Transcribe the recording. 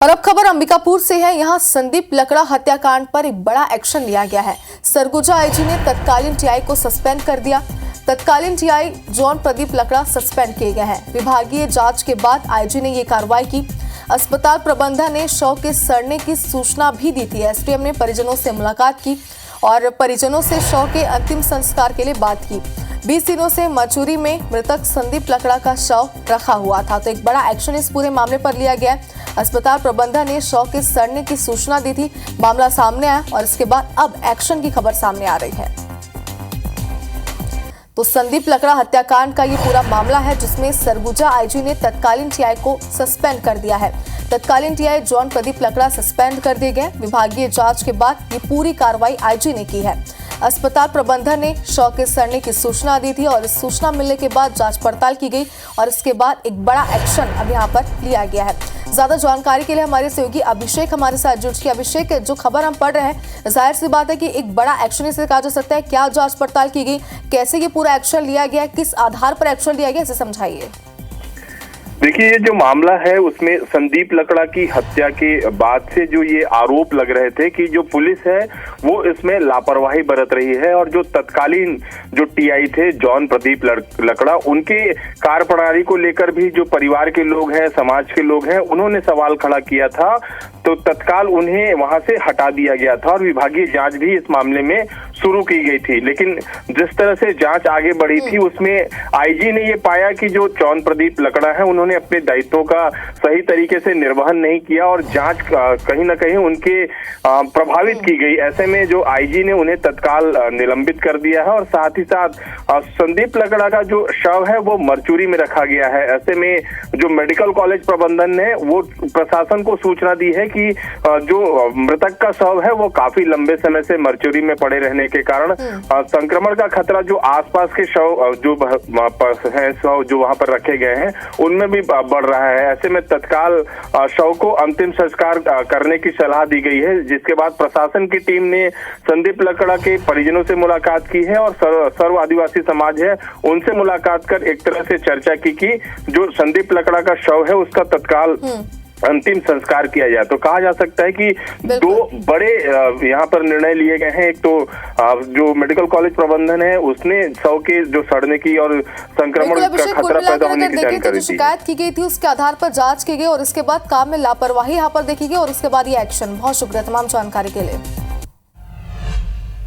और अब खबर अंबिकापुर से है। यहाँ संदीप लकड़ा हत्याकांड पर एक बड़ा एक्शन लिया गया है। सरगुजा आईजी ने तत्कालीन टीआई को सस्पेंड कर दिया। तत्कालीन टीआई जॉन प्रदीप लकड़ा सस्पेंड किए गए हैं। विभागीय जांच के बाद आईजी ने ये कार्रवाई की। अस्पताल प्रबंधन ने शव के सड़ने की सूचना भी दी थी। एसडीएम ने परिजनों से मुलाकात की और परिजनों से शव के अंतिम संस्कार के लिए बात की। 20 दिनों से मचूरी में मृतक संदीप लकड़ा का शव रखा हुआ था, तो एक बड़ा एक्शन इस पूरे मामले पर लिया गया। अस्पताल प्रबंधन ने शव के सड़ने की सूचना दी थी। मामला सामने आया और इसके बाद अब एक्शन की खबर सामने आ रही है। तो संदीप लकड़ा हत्याकांड का ये पूरा मामला है, जिसमें सरगुजा आईजी ने तत्कालीन टीआई को सस्पेंड कर दिया है। तत्कालीन टीआई जॉन प्रदीप लकड़ा सस्पेंड कर दिए गए। विभागीय जांच के बाद ये पूरी कार्रवाई आईजी ने की है। अस्पताल प्रबंधन ने शव के सड़ने की सूचना दी थी और इस सूचना मिलने के बाद जांच पड़ताल की गई और इसके बाद एक बड़ा एक्शन अब यहाँ पर लिया गया है। ज्यादा जानकारी के लिए हमारे सहयोगी अभिषेक हमारे साथ जुड़ चुके। अभिषेक, जो खबर हम पढ़ रहे हैं, जाहिर सी बात है कि एक बड़ा एक्शन इसे कहा जा सकता है। क्या जांच पड़ताल की गई, कैसे ये पूरा एक्शन लिया गया, किस आधार पर एक्शन लिया गया, इसे समझाइए। देखिए, ये जो मामला है उसमें संदीप लकड़ा की हत्या के बाद से जो ये आरोप लग रहे थे कि जो पुलिस है वो इसमें लापरवाही बरत रही है और जो तत्कालीन जो टीआई थे जॉन प्रदीप लकड़ा, उनके कार्यप्रणाली को लेकर भी जो परिवार के लोग हैं, समाज के लोग हैं, उन्होंने सवाल खड़ा किया था। तो तत्काल उन्हें वहां से हटा दिया गया था और विभागीय जांच भी इस मामले में शुरू की गई थी। लेकिन जिस तरह से जांच आगे बढ़ी थी उसमें आईजी ने ये पाया कि जो जॉन प्रदीप लकड़ा है उन्होंने अपने दायित्वों का सही तरीके से निर्वहन नहीं किया और जांच कहीं ना कहीं उनके प्रभावित की गई। ऐसे में जो आईजी ने उन्हें तत्काल निलंबित कर दिया है और साथ ही साथ संदीप लकड़ा का जो शव है वो मरचूरी में रखा गया है। ऐसे में जो मेडिकल कॉलेज प्रबंधन ने वो प्रशासन को सूचना दी है कि जो मृतक का शव है वो काफी लंबे समय से मरचूरी में पड़े रहने के कारण संक्रमण का खतरा जो आसपास के शव जो है शव जो वहां पर रखे गए हैं उनमें भी बढ़ रहा है। ऐसे में तत्काल शव को अंतिम संस्कार करने की सलाह दी गई है, जिसके बाद प्रशासन की टीम ने संदीप लकड़ा के परिजनों से मुलाकात की है और सर्व आदिवासी समाज है उनसे मुलाकात कर एक तरह से चर्चा की कि जो संदीप लकड़ा का शव है उसका तत्काल अंतिम संस्कार किया जाए। तो कहा जा सकता है कि दो बड़े यहाँ पर निर्णय लिए गए हैं। एक तो जो मेडिकल कॉलेज प्रबंधन है उसने शव के जो सड़ने की और संक्रमण का खतरा पैदा होने की जानकारी दी। शिकायत की गई थी उसके आधार पर जांच की गई और इसके बाद काम में लापरवाही यहाँ पर देखी गई और उसके बाद ये एक्शन। बहुत शुक्रिया तमाम जानकारी के लिए।